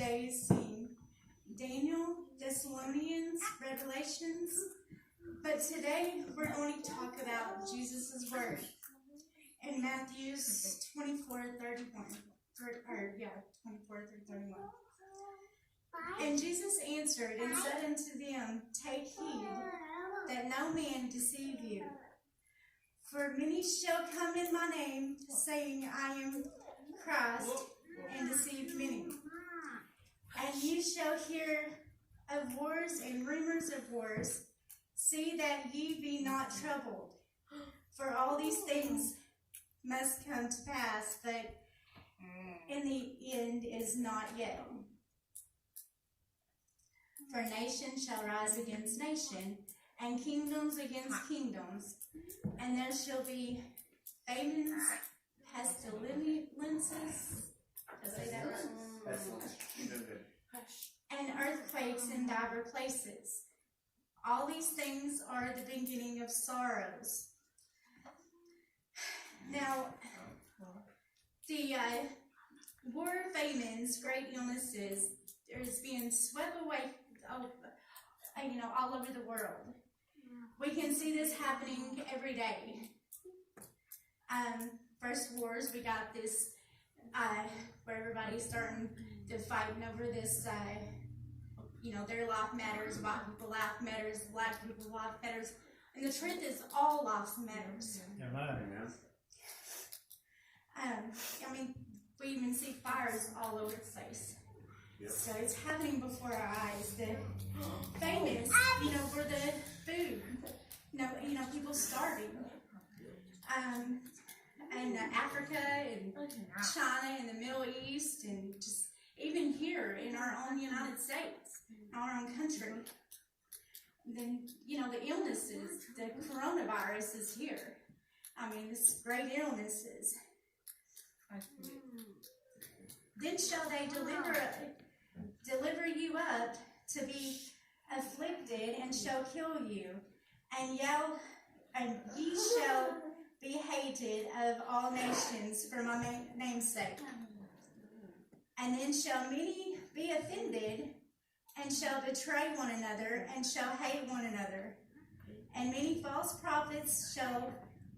days seen Daniel, Thessalonians, Revelations, but today we're going to talk about Jesus' word in Mathew 24:31. 24:31. And Jesus answered and said unto them, Take heed that no man deceive you. For many shall come in my name, saying, I am Christ, and deceive many. And ye shall hear of wars and rumors of wars. See that ye be not troubled. For all these things must come to pass, but in the end is not yet. For nation shall rise against nation, and kingdoms against kingdoms, and there shall be famines, pestilences, did I say that right? And earthquakes in divers places. All these things are the beginning of sorrows. Now, the war, famines, great illnesses, is being swept away, all over the world. We can see this happening every day. First wars, we got this, where everybody's starting to fighting over this, their life matters, white people life matters, black people life matters. And the truth is, all lives matters. We even see fires all over the place. Yep. So it's happening before our eyes. The famous, for the food. People starving. And Africa and China and the Middle East, and just even here in our own United States, our own country. And then, the illnesses, the coronavirus is here. This great illnesses. Then shall they deliver you up to be afflicted, and shall kill you, and ye shall be hated of all nations for my name's sake. And then shall many be offended, and shall betray one another, and shall hate one another. And many false prophets shall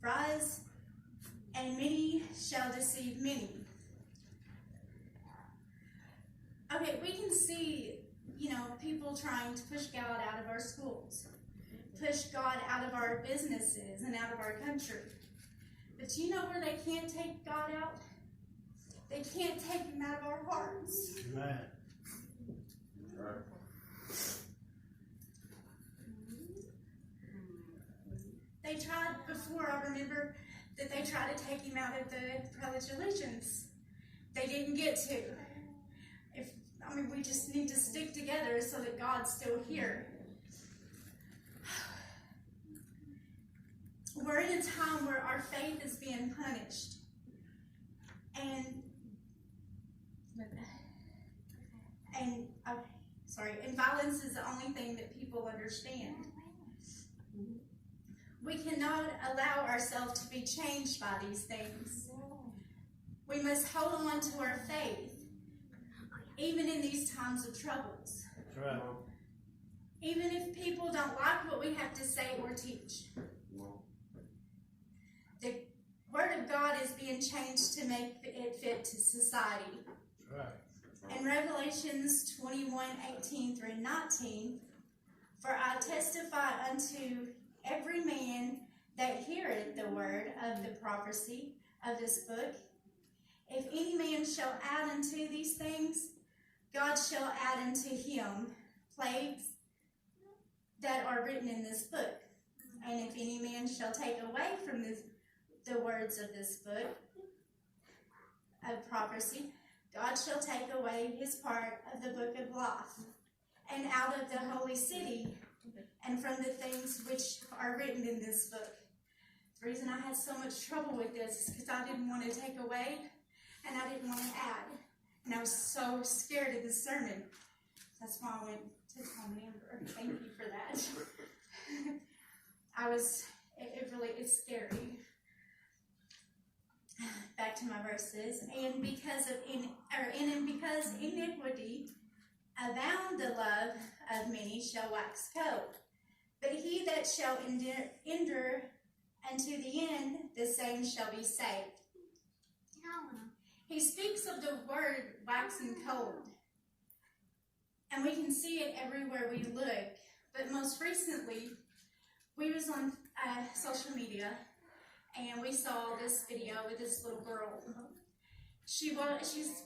rise, and many shall deceive many. Okay, we can see, people trying to push God out of our schools, push God out of our businesses and out of our country. But you know where they can't take God out? They can't take him out of our hearts. Amen. They tried before, I remember that they tried to take him out of the Pledge of Allegiance. They didn't get to. We just need to stick together so that God's still here. We're in a time where our faith is being punished. And violence is the only thing that people understand. We cannot allow ourselves to be changed by these things. We must hold on to our faith, even in these times of troubles. That's right. Even if people don't like what we have to say or teach. The Word of God is being changed to make it fit to society. That's right. In Revelations 21:18-19, for I testify unto every man that heareth the word of the prophecy of this book, if any man shall add unto these things, God shall add unto him plagues that are written in this book. And if any man shall take away from the words of this book of prophecy, God shall take away his part of the book of life, and out of the holy city, and from the things which are written in this book. The reason I had so much trouble with this is because I didn't want to take away, and I didn't want to add. And I was so scared of this sermon. That's why I went to Tom and Amber. Thank you for that. It's scary. Back to my verses. And because because iniquity abound, the love of many shall wax cold. But he that shall endure unto the end, the same shall be saved. He speaks of the word waxing cold. And we can see it everywhere we look. But most recently, we was on social media, and we saw this video with this little girl. She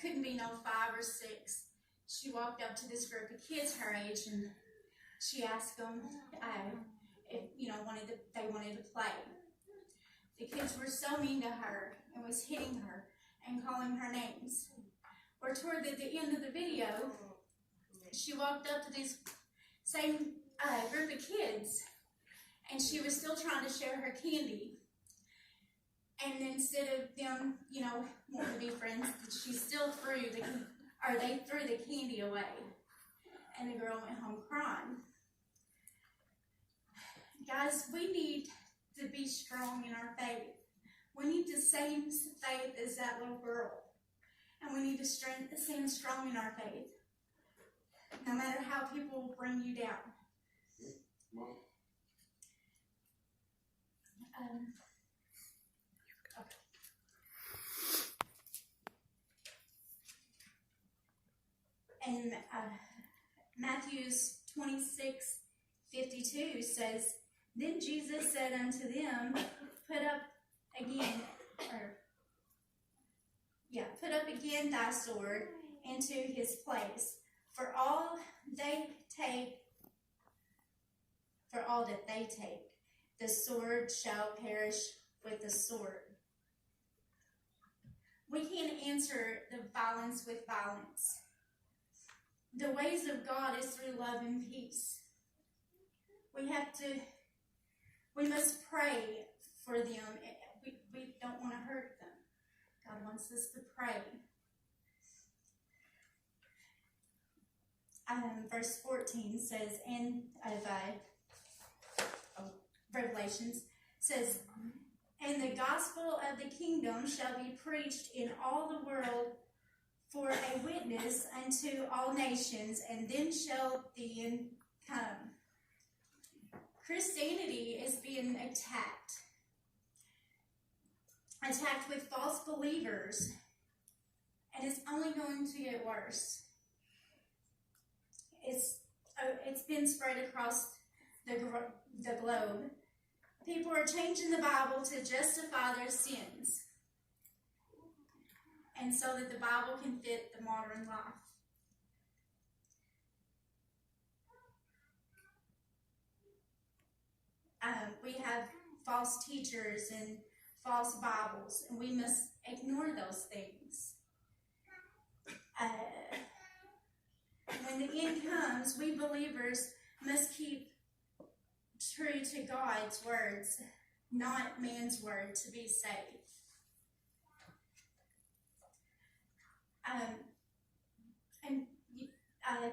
couldn't be no 5 or 6. She walked up to this group of kids her age, and she asked them if they wanted to play. The kids were so mean to her and was hitting her and calling her names. Or toward the end of the video, she walked up to this same group of kids, and she was still trying to share her candy. And instead of them, wanting to be friends, she still threw the candy away. And the girl went home crying. Guys, we need to be strong in our faith. We need the same faith as that little girl. And we need to stand strong in our faith, no matter how people will bring you down. And Matthew's 26:52 says, Then Jesus said unto them, Put up again thy sword into his place, for all that they take, the sword shall perish with the sword. We can't answer the violence with violence. The ways of God is through love and peace. We must pray for them. We don't want to hurt them. God wants us to pray. Verse 14 says, Revelations says, And the gospel of the kingdom shall be preached in all the world for a witness unto all nations, and then shall the end come. Christianity is being attacked with false believers, and it's only going to get worse. It's been spread across the globe. People are changing the Bible to justify their sins, and so that the Bible can fit the modern life. We have false teachers and false Bibles, and we must ignore those things. When the end comes, we believers must keep true to God's words, not man's word, to be saved.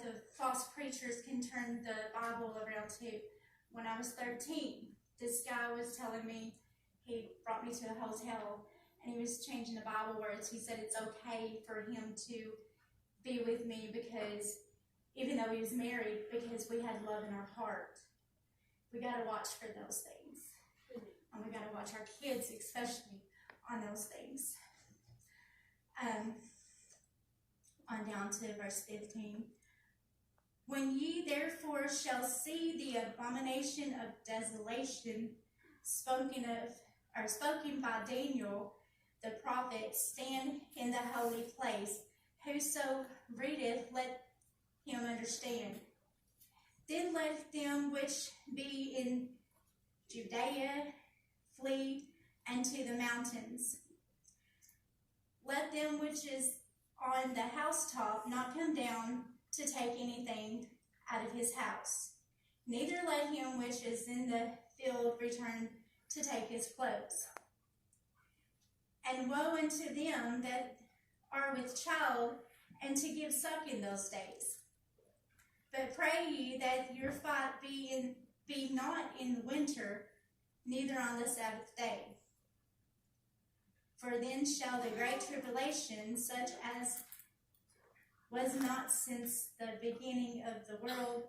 The false preachers can turn the Bible around too. When I was 13, this guy was telling me, he brought me to a hotel, and he was changing the Bible words. He said it's okay for him to be with me because, even though he was married, because we had love in our heart. We got to watch for those things. And we got to watch our kids, especially, on those things. On down to verse 15. When ye therefore shall see the abomination of desolation spoken by Daniel the prophet stand in the holy place, whoso readeth, let him understand. Then let them which be in Judea flee unto the mountains. Let them which is on the housetop not come down to take anything out of his house. Neither let him which is in the field return to take his clothes. And woe unto them that are with child, and to give suck in those days. But pray ye that your fight be not in the winter, neither on the Sabbath day. For then shall the great tribulation, such as was not since the beginning of the world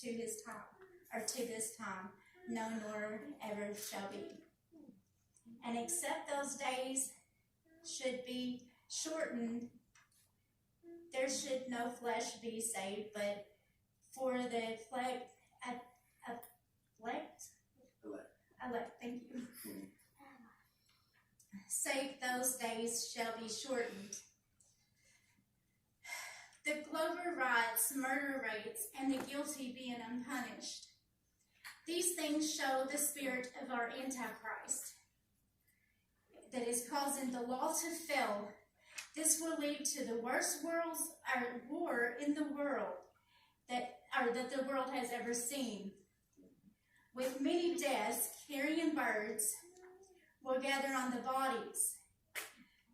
to his time, or to this time, no, nor ever shall be. And except those days should be shortened, there should no flesh be saved, but for the elect, thank you. Save those days shall be shortened. The Glover riots, murder rates, and the guilty being unpunished. These things show the spirit of our Antichrist that is causing the law to fail. This will lead to the worst war in the world that the world has ever seen. With many deaths, carrion birds will gather on the bodies.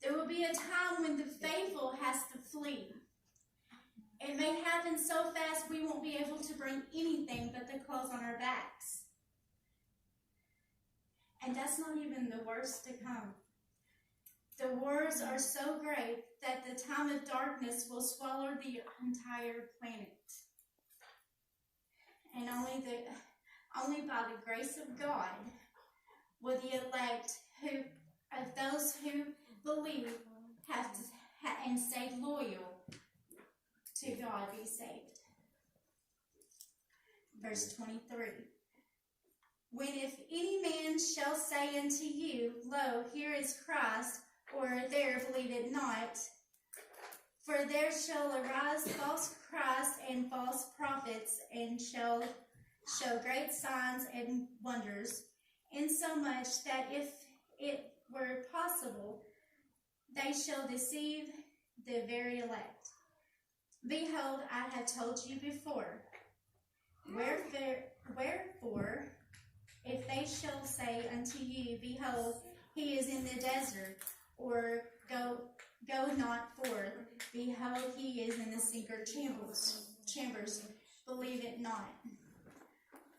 There will be a time when the faithful has to flee. It may happen so fast we won't be able to bring anything but the clothes on our backs. And that's not even the worst to come. The wars are so great that the time of darkness will swallow the entire planet. And only by the grace of God will the elect of those who believe and stay loyal to God be saved. Verse 23. When if any man shall say unto you, Lo, here is Christ, or there believe it not, for there shall arise false Christ and false prophets, and shall show great signs and wonders, insomuch that if it were possible, they shall deceive the very elect. Behold, I have told you before. Wherefore, if they shall say unto you, Behold, he is in the desert, or go not forth, behold, he is in the secret chambers, believe it not.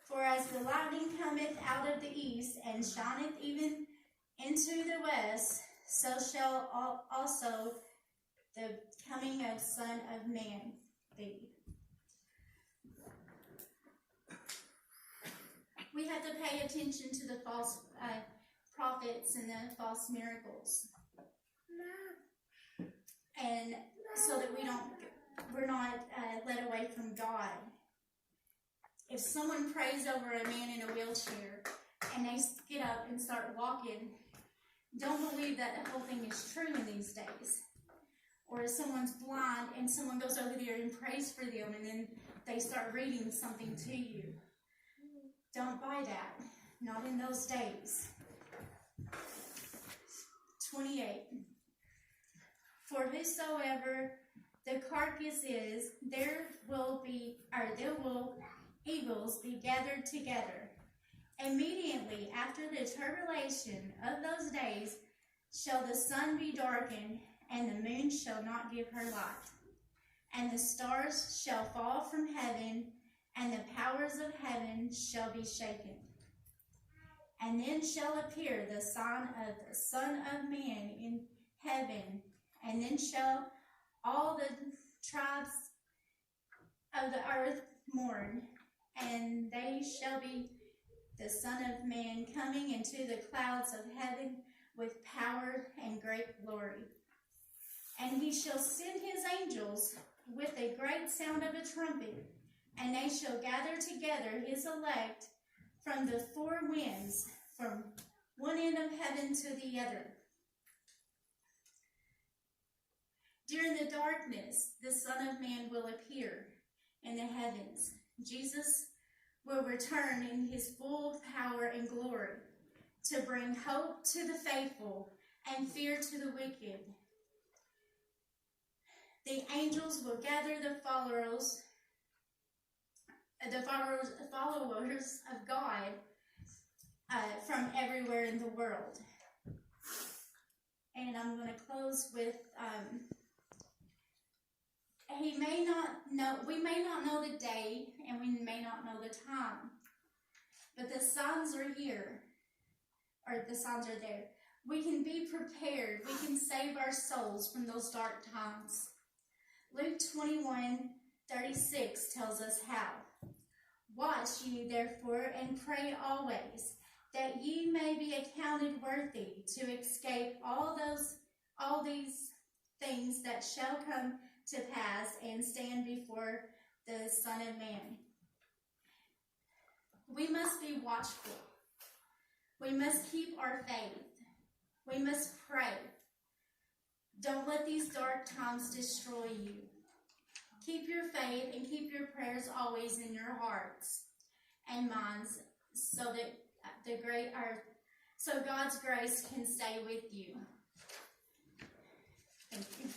For as the lightning cometh out of the east, and shineth even into the west, so shall also the coming of Son of Man be. We have to pay attention to the false prophets and the false miracles, and so that we're not led away from God. If someone prays over a man in a wheelchair and they get up and start walking, don't believe that the whole thing is true in these days. Or if someone's blind and someone goes over there and prays for them and then they start reading something to you, don't buy that. Not in those days. 28. For whosoever the carcass is, there will eagles be gathered together. Immediately after the tribulation of those days shall the sun be darkened, and the moon shall not give her light, and the stars shall fall from heaven, and the powers of heaven shall be shaken. And then shall appear the sign of the Son of Man in heaven, and then shall all the tribes of the earth mourn, and they shall be the Son of Man coming into the clouds of heaven with power and great glory. And he shall send his angels with a great sound of a trumpet, and they shall gather together his elect from the four winds, from one end of heaven to the other. During the darkness, the Son of Man will appear in the heavens. Jesus will return in his full power and glory to bring hope to the faithful and fear to the wicked. The angels will gather the followers of God from everywhere in the world. And I'm going to close with, we may not know the day, and we may not know the time, but the signs are here, or the signs are there. we can be prepared. We can save our souls from those dark times. Luke 21:36 tells us how. Watch ye therefore and pray always, that ye may be accounted worthy to escape all these things that shall come to pass and stand before the Son of Man. We must be watchful. We must keep our faith. We must pray. Don't let these dark times destroy you. Keep your faith and keep your prayers always in your hearts and minds, so that so God's grace can stay with you. Thank you.